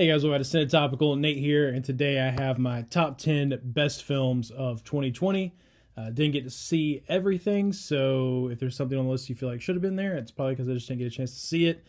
Hey guys, welcome to Senate Topical. Nate here, and today I have my top 10 best films of 2020. Didn't get to see everything, so if there's something on the list you feel like should have been there, it's probably because I just didn't get a chance to see it.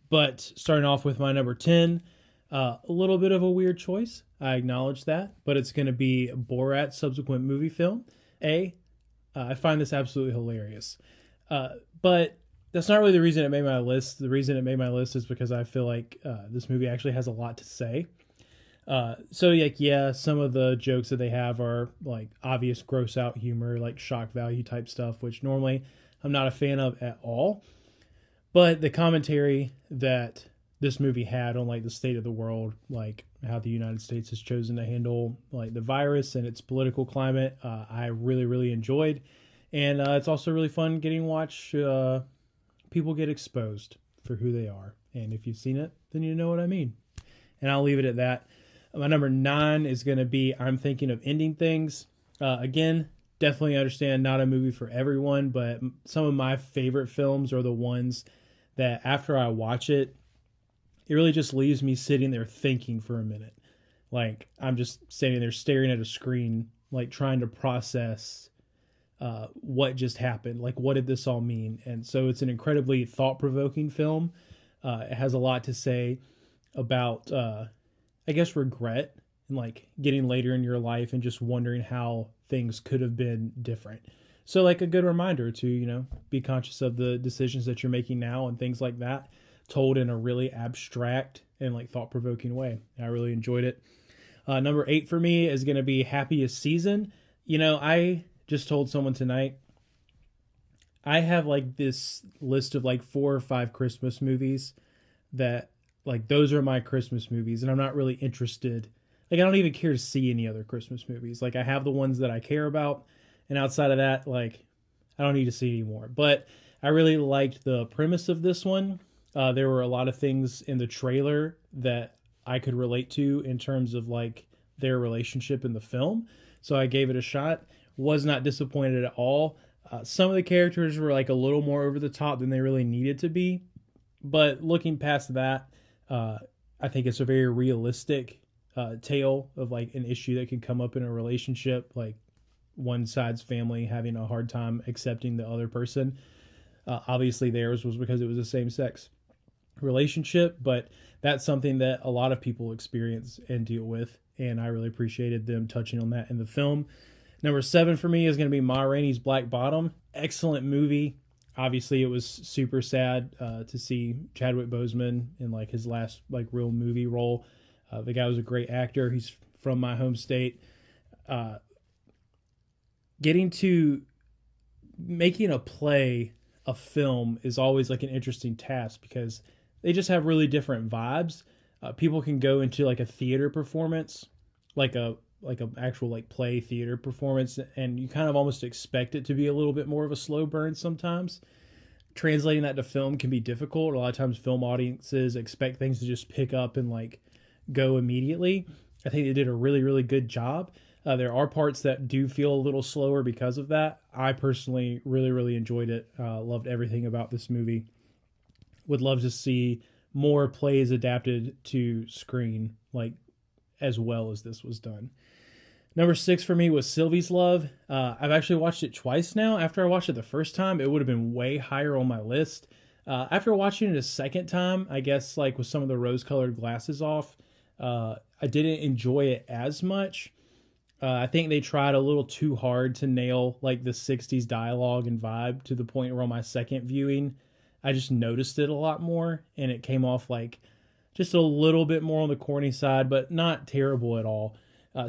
But starting off with my number 10, a little bit of a weird choice. I acknowledge that, but it's going to be Borat subsequent movie film. I find this absolutely hilarious. But that's not really the reason it made my list. The reason it made my list is because I feel like this movie actually has a lot to say. So some of the jokes that they have are like obvious gross out humor, like shock value type stuff, which normally I'm not a fan of at all. But the commentary that this movie had on like the state of the world, like how the United States has chosen to handle like the virus and its political climate, I really enjoyed. And it's also really fun getting to watch people get exposed for who they are. And if you've seen it, then you know what I mean. And I'll leave it at that. My number 9 is going to be I'm Thinking of Ending Things. Again, definitely understand not a movie for everyone, but some of my favorite films are the ones that after I watch it, it really just leaves me sitting there thinking for a minute. Like I'm just sitting there staring at a screen, like trying to process what just happened. Like, what did this all mean? And so it's an incredibly thought-provoking film. It has a lot to say about, I guess, regret and like getting later in your life and just wondering how things could have been different. So like a good reminder to, be conscious of the decisions that you're making now and things like that, told in a really abstract and like thought-provoking way. I really enjoyed it. Number 8 for me is going to be Happiest Season. I just told someone tonight, I have like this list of like 4 or 5 Christmas movies that like those are my Christmas movies, and I'm not really interested. Like I don't even care to see any other Christmas movies. Like I have the ones that I care about, and outside of that, like I don't need to see anymore. But I really liked the premise of this one. There were a lot of things in the trailer that I could relate to in terms of like their relationship in the film. So I gave it a shot. Was not disappointed at all. Some of the characters were like a little more over the top than they really needed to be. But looking past that, I think it's a very realistic tale of like an issue that can come up in a relationship, like one side's family having a hard time accepting the other person. Obviously theirs was because it was a same-sex relationship, but that's something that a lot of people experience and deal with, and I really appreciated them touching on that in the film. Number 7 for me is going to be Ma Rainey's Black Bottom. Excellent movie. Obviously, it was super sad to see Chadwick Boseman in like his last like real movie role. The guy was a great actor. He's from my home state. Getting to making a film is always like an interesting task because they just have really different vibes. People can go into like a theater performance, like a actual like play theater performance, and you kind of almost expect it to be a little bit more of a slow burn sometimes. Translating that to film can be difficult. A lot of times film audiences expect things to just pick up and like go immediately. I think they did a really good job. There are parts that do feel a little slower because of that. I personally really enjoyed it. Loved everything about this movie. Would love to see more plays adapted to screen like as well as this was done. Number 6 for me was Sylvie's Love. I've actually watched it twice now. After I watched it the first time, it would have been way higher on my list. After watching it a second time, I guess like with some of the rose-colored glasses off, I didn't enjoy it as much. I think they tried a little too hard to nail like the 60s dialogue and vibe to the point where on my second viewing, I just noticed it a lot more, and it came off like just a little bit more on the corny side, but not terrible at all.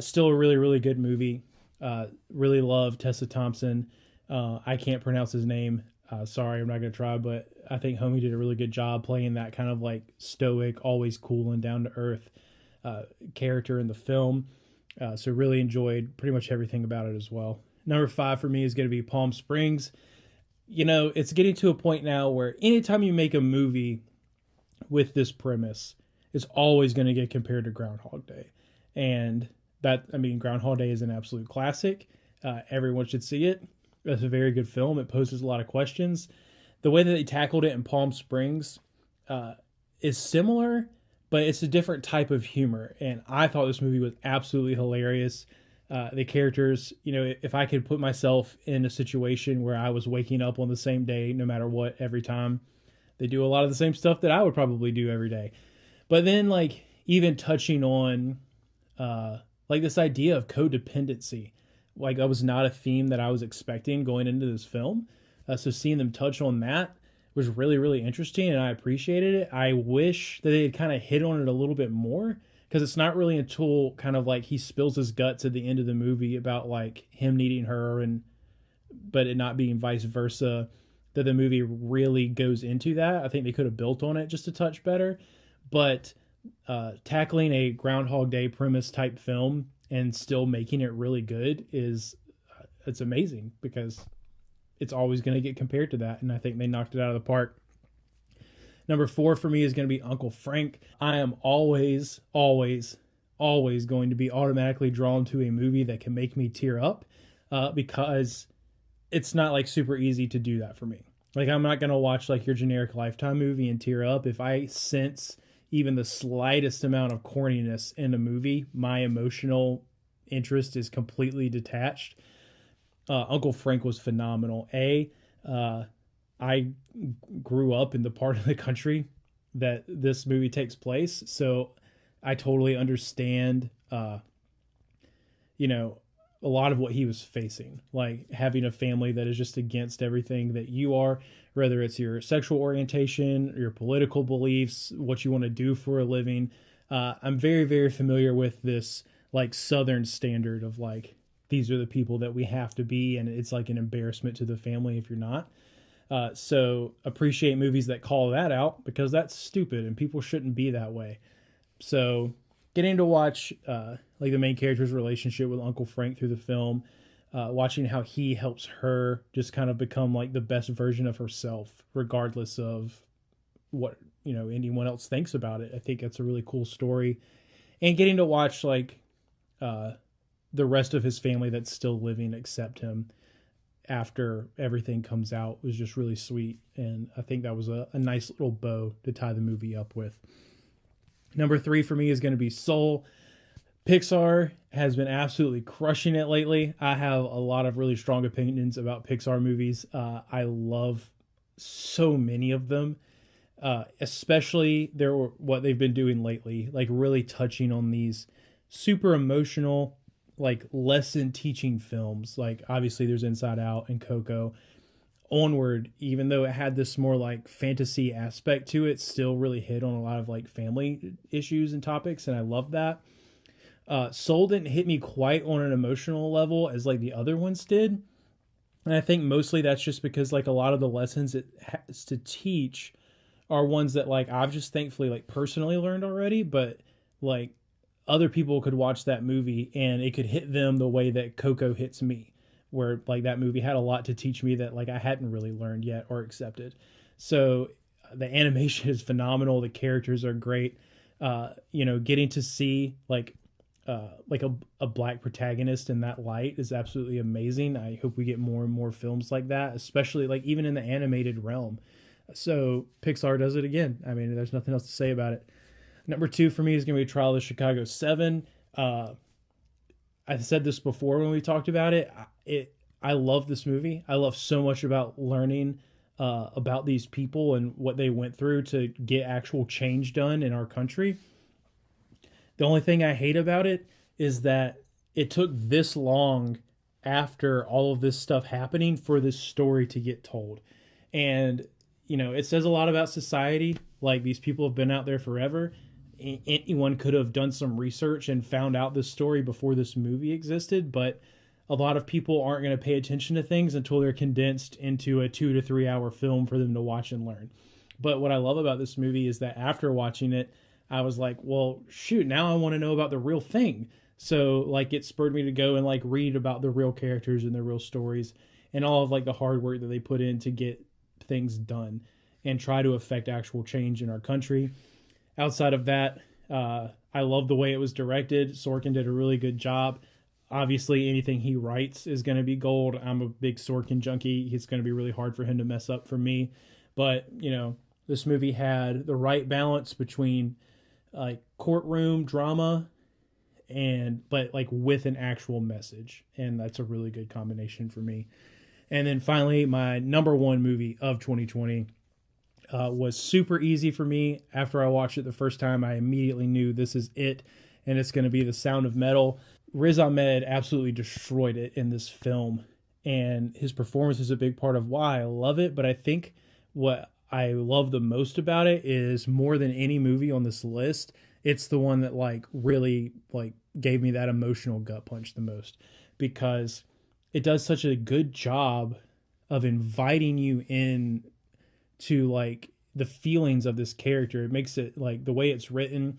Still a really good movie. Really love Tessa Thompson. I can't pronounce his name. Sorry, I'm not going to try, but I think Homie did a really good job playing that kind of like stoic, always cool and down to earth character in the film. So really enjoyed pretty much everything about it as well. Number 5 for me is going to be Palm Springs. It's getting to a point now where anytime you make a movie with this premise, it's always going to get compared to Groundhog Day. And Groundhog Day is an absolute classic. Everyone should see it. It's a very good film. It poses a lot of questions. The way that they tackled it in Palm Springs is similar, but it's a different type of humor. And I thought this movie was absolutely hilarious. The characters, you know, if I could put myself in a situation where I was waking up on the same day, no matter what, every time, they do a lot of the same stuff that I would probably do every day. But then, like, even touching on, like, this idea of codependency, like, that was not a theme that I was expecting going into this film. So seeing them touch on that was really, really interesting, and I appreciated it. I wish that they had kind of hit on it a little bit more, because it's not really until kind of like he spills his guts at the end of the movie about like him needing her, and but it not being vice versa, that the movie really goes into that. I think they could have built on it just a touch better, but tackling a Groundhog Day premise type film and still making it really good is it's amazing, because it's always going to get compared to that, and I think they knocked it out of the park. Number 4 for me is going to be Uncle Frank. I am always, always, always going to be automatically drawn to a movie that can make me tear up, because it's not like super easy to do that for me. Like, I'm not going to watch like your generic Lifetime movie and tear up. If I sense even the slightest amount of corniness in a movie, my emotional interest is completely detached. Uncle Frank was phenomenal. I grew up in the part of the country that this movie takes place, so I totally understand, you know, a lot of what he was facing, like having a family that is just against everything that you are, whether it's your sexual orientation, your political beliefs, what you want to do for a living. I'm very, very familiar with this like Southern standard of like, these are the people that we have to be, and it's like an embarrassment to the family if you're not. So appreciate movies that call that out, because that's stupid and people shouldn't be that way. So getting to watch like the main character's relationship with Uncle Frank through the film, watching how he helps her just kind of become like the best version of herself, regardless of what, you know, anyone else thinks about it. I think that's a really cool story. And getting to watch like the rest of his family that's still living accept him after everything comes out was just really sweet. And I think that was a nice little bow to tie the movie up with. Number 3 for me is going to be Soul. Pixar has been absolutely crushing it lately. I have a lot of really strong opinions about Pixar movies. I love so many of them, especially what they've been doing lately, like really touching on these super emotional, like lesson teaching films. Like obviously there's Inside Out and Coco. Onward, even though it had this more like fantasy aspect to it, still really hit on a lot of like family issues and topics, and I love that. Soul didn't hit me quite on an emotional level as like the other ones did, and I think mostly that's just because like a lot of the lessons it has to teach are ones that like I've just thankfully like personally learned already, but like other people could watch that movie and it could hit them the way that Coco hits me, where like that movie had a lot to teach me that like I hadn't really learned yet or accepted. So the animation is phenomenal. The characters are great. You know, getting to see like a black protagonist in that light is absolutely amazing. I hope we get more and more films like that, especially like even in the animated realm. So Pixar does it again. I mean, there's nothing else to say about it. Number 2 for me is going to be Trial of the Chicago 7. I said this before when we talked about it. I love this movie. I love so much about learning about these people and what they went through to get actual change done in our country. The only thing I hate about it is that it took this long after all of this stuff happening for this story to get told. And, you know, it says a lot about society. Like, these people have been out there forever. Anyone could have done some research and found out this story before this movie existed, but a lot of people aren't going to pay attention to things until they're condensed into a 2 to 3 hour film for them to watch and learn. But what I love about this movie is that after watching it, I was like, well, shoot, now I want to know about the real thing. So like it spurred me to go and like read about the real characters and the real stories and all of like the hard work that they put in to get things done and try to affect actual change in our country. Outside of that, I love the way it was directed. Sorkin did a really good job. Obviously, anything he writes is going to be gold. I'm a big Sorkin junkie. It's going to be really hard for him to mess up for me. But, you know, this movie had the right balance between like courtroom drama, and but like with an actual message, and that's a really good combination for me. And then finally, my number one movie of 2020 was super easy for me. After I watched it the first time, I immediately knew this is it, and it's going to be The Sound of Metal. Riz Ahmed absolutely destroyed it in this film, and his performance is a big part of why I love it. But I think what I love the most about it is, more than any movie on this list, it's the one that like really like gave me that emotional gut punch the most, because it does such a good job of inviting you in to like the feelings of this character. It makes it like, the way it's written,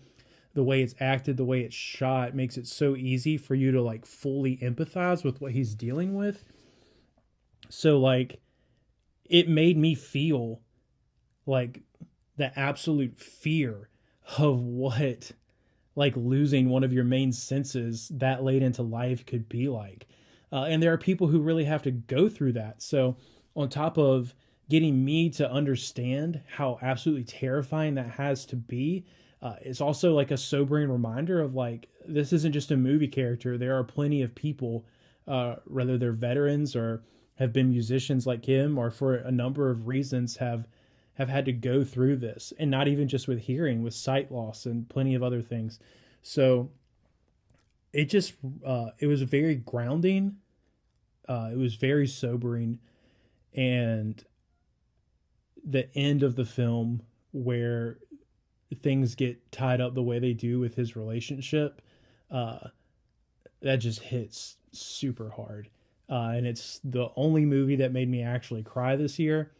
the way it's acted, the way it's shot, makes it so easy for you to like fully empathize with what he's dealing with. So like it made me feel like the absolute fear of what like losing one of your main senses that late into life could be like. And there are people who really have to go through that. So on top of getting me to understand how absolutely terrifying that has to be, it's also like a sobering reminder of like, this isn't just a movie character. There are plenty of people, whether they're veterans or have been musicians like him, or for a number of reasons have had to go through this, and not even just with hearing, with sight loss and plenty of other things. So it just, it was very grounding. It was very sobering. And the end of the film, where things get tied up the way they do with his relationship, that just hits super hard. And it's the only movie that made me actually cry this year.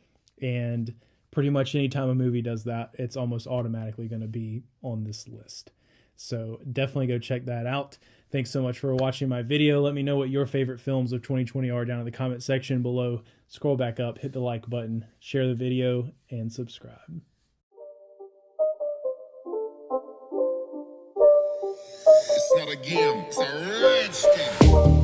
And pretty much anytime a movie does that, it's almost automatically going to be on this list. So definitely go check that out. Thanks so much for watching my video. Let me know what your favorite films of 2020 are down in the comment section below. Scroll back up, hit the like button, share the video, and subscribe. It's not a game, it's a rich thing.